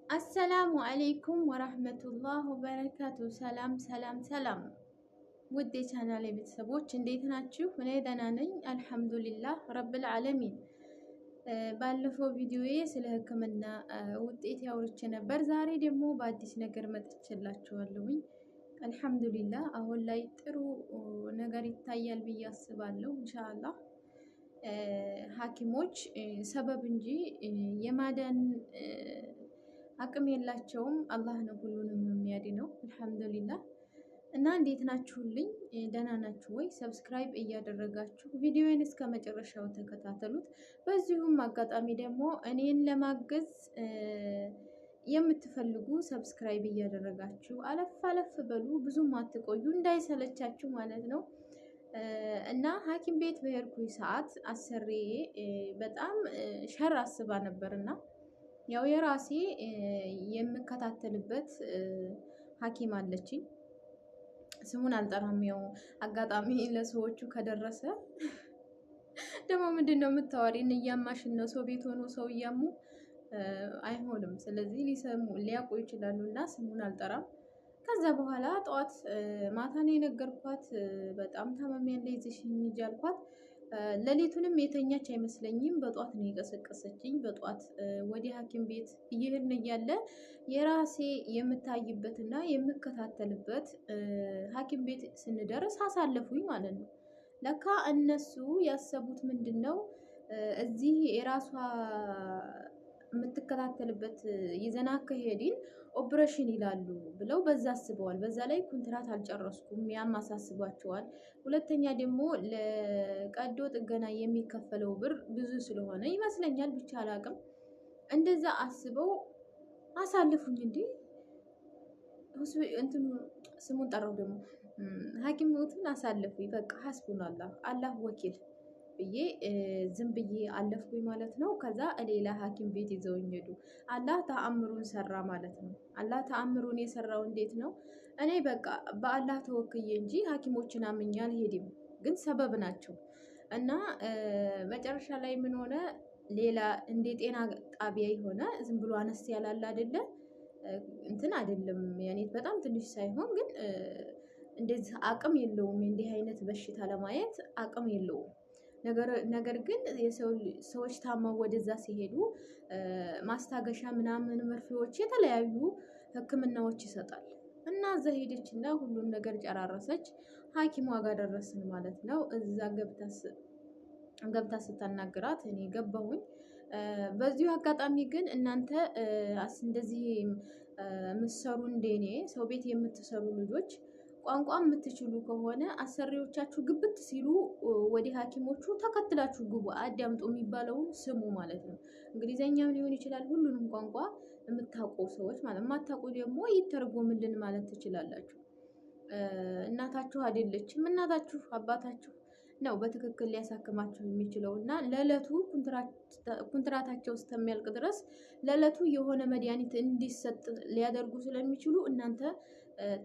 አሰላሙ አለይኩም ወራህመቱላህ ወበረካቱ። ሰላም ሰላም ሰላም ውድ የቻናሌ ቤተሰቦች እንዴት ናችሁ? እኔ ደህና ነኝ አልሐምዱሊላህ ረብል ዓለሚን። ባለፈው ቪዲዮዬ ስለ ሕክምና ውጤት ያወርቼ ነበር። ዛሬ ደግሞ በአዲስ ነገር መጥቼላችኋለሁኝ። አልሐምዱሊላህ አሁን ላይ ጥሩ ነገር ይታያል ብዬ አስባለሁ። ኢንሻአላህ ሐኪሞች ሰበብ እንጂ የማዳን አቅም የላቸውም። አላህ ነው ሁሉንም የሚያድነው። አልሐምዱሊላህ። እና እንዴት ናችሁልኝ? ደህና ናችሁ ወይ? ሰብስክራይብ እያደረጋችሁ ቪዲዮውን እስከ መጨረሻው ተከታተሉት። በዚሁም አጋጣሚ ደግሞ እኔን ለማገዝ የምትፈልጉ ሰብስክራይብ እያደረጋችሁ አለፍ አለፍ በሉ፣ ብዙም አትቆዩ እንዳይሰለቻችሁ ማለት ነው። እና ሐኪም ቤት በሄድኩኝ ሰዓት አሰሪዬ በጣም ሸር አስባ ነበርና ያው የራሴ የምከታተልበት ሐኪም አለችኝ። ስሙን አልጠራም። ያው አጋጣሚ ለሰዎቹ ከደረሰ ደግሞ ምንድነው የምታወሪን? እያማሽን ነው። ሰው ቤት ሆኖ ሰው እያሙ አይሆንም። ስለዚህ ሊያውቁ ይችላሉ እና ስሙን አልጠራም። ከዛ በኋላ ጠዋት ማታ ነው የነገርኳት። በጣም ታመሚያለሽ ይዘሽኝ ሂጂ አልኳት። ሌሊቱንም የተኛች አይመስለኝም። በጧት ነው የቀሰቀሰችኝ። በጧት ወደ ሐኪም ቤት እየሄድን እያለ የራሴ የምታይበትና የምከታተልበት ሐኪም ቤት ስንደርስ አሳለፉኝ ማለት ነው። ለካ እነሱ ያሰቡት ምንድን ነው እዚህ የራሷ የምትከታተልበት ይዘና ከሄድን ኦፕሬሽን ይላሉ ብለው በዛ አስበዋል። በዛ ላይ ኮንትራት አልጨረስኩም፣ ያም አሳስቧቸዋል። ሁለተኛ ደግሞ ለቀዶ ጥገና የሚከፈለው ብር ብዙ ስለሆነ ይመስለኛል፣ ብቻ አላቅም። እንደዛ አስበው አሳልፉኝ። እንዴ እንትኑ ስሙን ጠራው ደግሞ ሐኪም ቤቱን አሳልፉኝ። በቃ ሐስቡን አላህ ወኪል ብዬ ዝም ብዬ አለፍኩኝ ማለት ነው። ከዛ ሌላ ሐኪም ቤት ይዘውኝ ሄዱ። አላህ ተአምሩን ሰራ ማለት ነው። አላህ ተአምሩን የሰራው እንዴት ነው? እኔ በቃ በአላህ ተወክዬ እንጂ ሐኪሞችን አምኜ አልሄድም፣ ግን ሰበብ ናቸው። እና መጨረሻ ላይ ምን ሆነ? ሌላ እንደ ጤና ጣቢያ የሆነ ዝም ብሎ አነስ ያላለ አይደለ እንትን አይደለም፣ ያኔ በጣም ትንሽ ሳይሆን ግን እንደዚህ አቅም የለውም። እንዲህ አይነት በሽታ ለማየት አቅም የለውም። ነገር ግን ሰዎች ታመው ወደዛ ሲሄዱ ማስታገሻ ምናምን መርፌዎች፣ የተለያዩ ሕክምናዎች ይሰጣል። እና እዛ ሄደች እና ሁሉን ነገር ጨራረሰች። ሐኪሟ ጋር ደረስን ማለት ነው። እዛ ገብታ ስታናግራት እኔ ገባሁኝ። በዚሁ አጋጣሚ ግን እናንተ እንደዚህ የምትሰሩ እንደኔ ሰው ቤት የምትሰሩ ልጆች ቋንቋ የምትችሉ ከሆነ አሰሪዎቻችሁ ግብት ሲሉ ወደ ሐኪሞቹ ተከትላችሁ ግቡ፣ አዳምጡ የሚባለውን ስሙ ማለት ነው። እንግሊዘኛም ሊሆን ይችላል። ሁሉንም ቋንቋ የምታውቁ ሰዎች ማለት የማታውቁ ደግሞ ይተርጎምልን ማለት ትችላላችሁ። እናታችሁ አይደለችም፣ እናታችሁ አባታችሁ ነው በትክክል ሊያሳክማችሁ የሚችለው እና ለዕለቱ ኩንትራታቸው እስከሚያልቅ ድረስ ለዕለቱ የሆነ መድኃኒት እንዲሰጥ ሊያደርጉ ስለሚችሉ እናንተ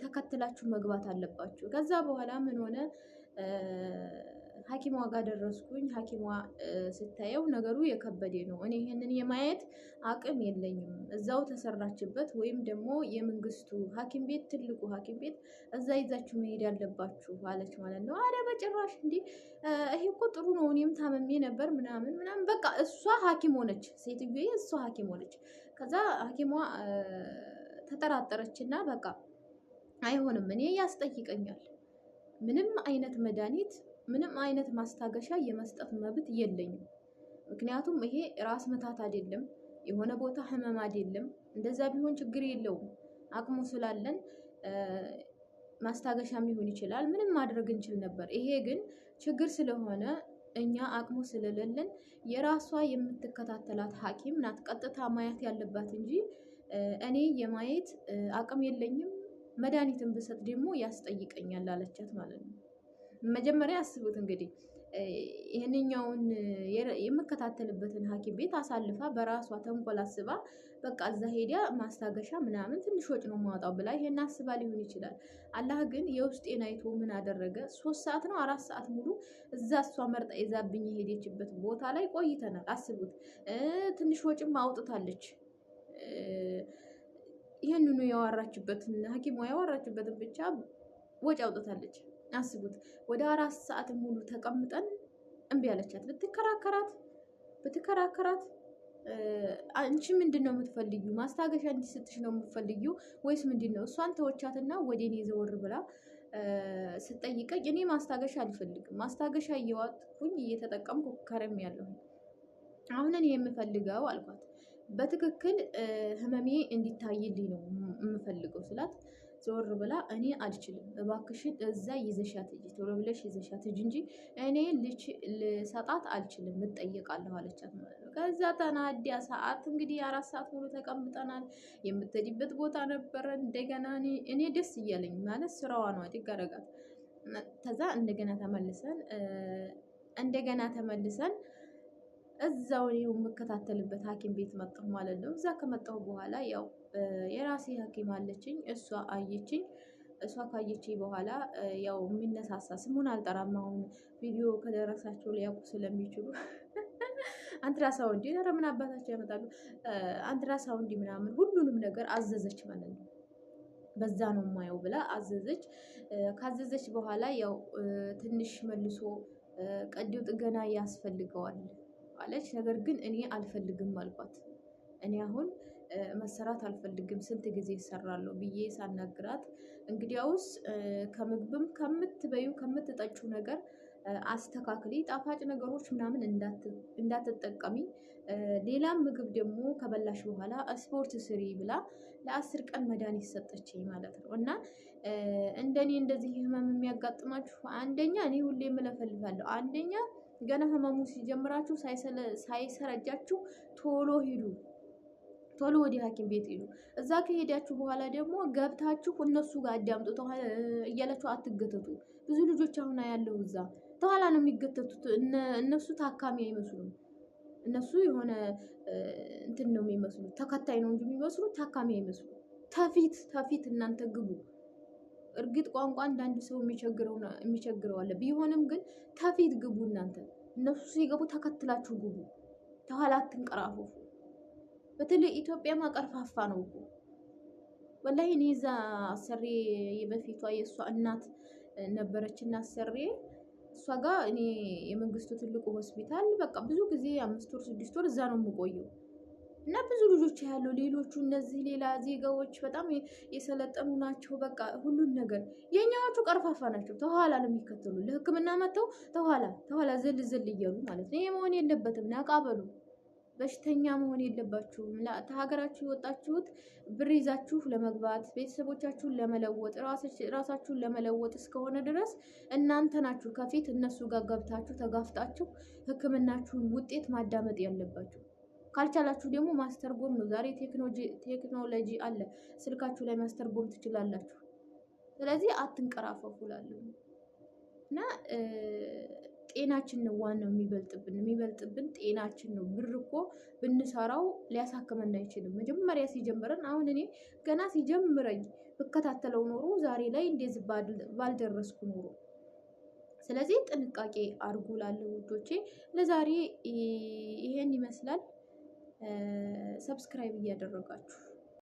ተከትላችሁ መግባት አለባችሁ። ከዛ በኋላ ምን ሆነ? ሐኪሟ ጋር ደረስኩኝ። ሐኪሟ ስታየው ነገሩ የከበደ ነው። እኔ ይሄንን የማየት አቅም የለኝም። እዛው ተሰራችበት ወይም ደግሞ የመንግስቱ ሐኪም ቤት ትልቁ ሐኪም ቤት እዛ ይዛችሁ መሄድ ያለባችሁ አለች ማለት ነው። አረ በጭራሽ እንዴ! ይሄ እኮ ጥሩ ነው። እኔም ታመሜ ነበር ምናምን ምናምን። በቃ እሷ ሐኪም ሆነች፣ ሴትዮዬ እሷ ሐኪም ሆነች። ከዛ ሐኪሟ ተጠራጠረችና በቃ አይሆንም፣ እኔ ያስጠይቀኛል። ምንም አይነት መድኃኒት ምንም አይነት ማስታገሻ የመስጠት መብት የለኝም። ምክንያቱም ይሄ ራስ ምታት አይደለም፣ የሆነ ቦታ ህመም አይደለም። እንደዛ ቢሆን ችግር የለውም። አቅሙ ስላለን ማስታገሻም ሊሆን ይችላል፣ ምንም ማድረግ እንችል ነበር። ይሄ ግን ችግር ስለሆነ እኛ አቅሙ ስለሌለን የራሷ የምትከታተላት ሐኪም ናት ቀጥታ ማየት ያለባት እንጂ እኔ የማየት አቅም የለኝም። መድኃኒትን ብሰጥ ደግሞ ያስጠይቀኛል አለቻት ማለት ነው። መጀመሪያ አስቡት እንግዲህ ይህንኛውን የምከታተልበትን ሐኪም ቤት አሳልፋ በራሷ ተንኮል አስባ በቃ እዛ ሄዳ ማስታገሻ ምናምን ትንሽ ወጭ ነው ማውጣው ብላ ይሄን አስባ ሊሆን ይችላል። አላህ ግን የውስጤን አይቶ ምን አደረገ? 3 ሰዓት ነው 4 ሰዓት ሙሉ እዛ እሷ መርጣ ይዛብኝ የሄደችበት ቦታ ላይ ቆይተናል። አስቡት። ትንሽ ወጭም አውጥታለች። ይሄንኑ ያወራችበትን ሐኪሟ ያወራችበትን ብቻ ወጪ አውጥታለች። አስቡት። ወደ 4 ሰዓት ሙሉ ተቀምጠን እምቢ አለቻት። ብትከራከራት አንቺ ምንድን ነው የምትፈልጊው? ማስታገሻ እንዲሰጥሽ ነው የምትፈልጊው ወይስ ምንድን ነው? እሷን ተወቻትና ወደ እኔ ዘወር ብላ ስጠይቀኝ እኔ ማስታገሻ አልፈልግም፣ ማስታገሻ እየዋጥኩኝ እየተጠቀምኩ ከረም ያለሁ አሁን እኔ የምፈልገው አልኳት። በትክክል ህመሜ እንዲታይልኝ ነው የምፈልገው ስላት ዞር ብላ እኔ አልችልም፣ እባክሽን እዛ ይዘሻት ሂጂ፣ ቶሎ ብለሽ ይዘሻት ሂጂ እንጂ እኔ ልሰጣት አልችልም፣ እጠየቃለሁ አለቻት ማለት ነው። ከዛ ተናዲያ ሰዓት እንግዲህ 4 ሰዓት ሙሉ ተቀምጠናል። የምትሄድበት ቦታ ነበረ። እንደገና እኔ ደስ እያለኝ ማለት ስራዋ ነው አደረጋት። ከዛ እንደገና ተመልሰን እዛው ነው የምከታተልበት ሐኪም ቤት መጣሁ ማለት ነው። እዛ ከመጣሁ በኋላ ያው የራሴ ሐኪም አለችኝ። እሷ አየችኝ። እሷ ካየችኝ በኋላ ያው የሚነሳሳ ስሙን አልጠራም፣ አሁን ቪዲዮ ከደረሳቸው ሊያውቁ ስለሚችሉ አንትራሳውንድ ኧረ ምን አባታቸው ያመጣሉ። አንትራሳውንድ ምናምን ሁሉንም ነገር አዘዘች ማለት ነው። በዛ ነው የማየው ብላ አዘዘች። ካዘዘች በኋላ ያው ትንሽ መልሶ ቀዶ ጥገና ያስፈልገዋል አለች። ነገር ግን እኔ አልፈልግም አልኳት። እኔ አሁን መሰራት አልፈልግም፣ ስንት ጊዜ ይሰራለሁ ብዬ ሳናግራት እንግዲያውስ ከምግብም ከምትበዩ ከምትጠጩ ነገር አስተካክሊ፣ ጣፋጭ ነገሮች ምናምን እንዳትጠቀሚ፣ ሌላም ምግብ ደግሞ ከበላሽ በኋላ ስፖርት ስሪ ብላ ለ10 ቀን መድኃኒት ሰጠችኝ ማለት ነው። እና እንደኔ እንደዚህ ህመም የሚያጋጥማችሁ አንደኛ እኔ ሁሌ የምለፈልፋለሁ፣ አንደኛ ገና ህመሙ ሲጀምራችሁ ሳይሰረጃችሁ ቶሎ ሂዱ፣ ቶሎ ወደ ሐኪም ቤት ሂዱ። እዛ ከሄዳችሁ በኋላ ደግሞ ገብታችሁ እነሱ ጋር አዳምጡ እያላችሁ አትገተቱ። ብዙ ልጆች አሁን ያለው እዛ ተኋላ ነው የሚገተቱት። እነሱ ታካሚ አይመስሉም። እነሱ የሆነ እንትን ነው የሚመስሉት፣ ተከታይ ነው እንጂ የሚመስሉት ታካሚ አይመስሉም። ተፊት እናንተ ግቡ። እርግጥ ቋንቋ አንዳንድ ሰው የሚቸግረው አለ። ቢሆንም ግን ተፊት ግቡ። እናንተ እነሱ ሲገቡ ተከትላችሁ ግቡ። ተኋላ አትንቀራፈፉ። በተለይ ኢትዮጵያ ማቀርፋፋ ነው እኮ ወላሂ። እኔ እዛ አሰሬ የበፊቷ የእሷ እናት ነበረችና አሰሬ እሷ ጋር እኔ የመንግስቱ ትልቁ ሆስፒታል በቃ ብዙ ጊዜ 5 ወር 6 ወር እዛ ነው የምቆየው። እና ብዙ ልጆች ያለው ሌሎቹ እነዚህ ሌላ ዜጋዎች በጣም የሰለጠኑ ናቸው። በቃ ሁሉን ነገር የኛዎቹ ቀርፋፋ ናቸው። ተኋላ ነው የሚከተሉ። ለሕክምና መጥተው ተኋላ ዘል እያሉ ማለት ነው። ይሄ መሆን የለበትም። ነቃበሉ። በሽተኛ መሆን የለባችሁም። ከሀገራችሁ የወጣችሁት ብር ይዛችሁ ለመግባት ቤተሰቦቻችሁን ለመለወጥ ራሳችሁን ለመለወጥ እስከሆነ ድረስ እናንተ ናችሁ ከፊት እነሱ ጋር ገብታችሁ ተጋፍጣችሁ ሕክምናችሁን ውጤት ማዳመጥ ያለባችሁ። ካልቻላችሁ ደግሞ ማስተርጎም ነው። ዛሬ ቴክኖሎጂ አለ፣ ስልካችሁ ላይ ማስተርጎም ትችላላችሁ። ስለዚህ አትንቀራፈፉ እላለሁ እና ጤናችን ነው ዋናው የሚበልጥብን ጤናችን ነው። ብር እኮ ብንሰራው ሊያሳክመን አይችልም። መጀመሪያ ሲጀምረን አሁን እኔ ገና ሲጀምረኝ ብከታተለው ኖሮ ዛሬ ላይ እንደዚህ ባልደረስኩ ኖሮ። ስለዚህ ጥንቃቄ አድርጉ እላለሁ ውዶቼ። ለዛሬ ይሄን ይመስላል። ሰብስክራይብ እያደረጋችሁ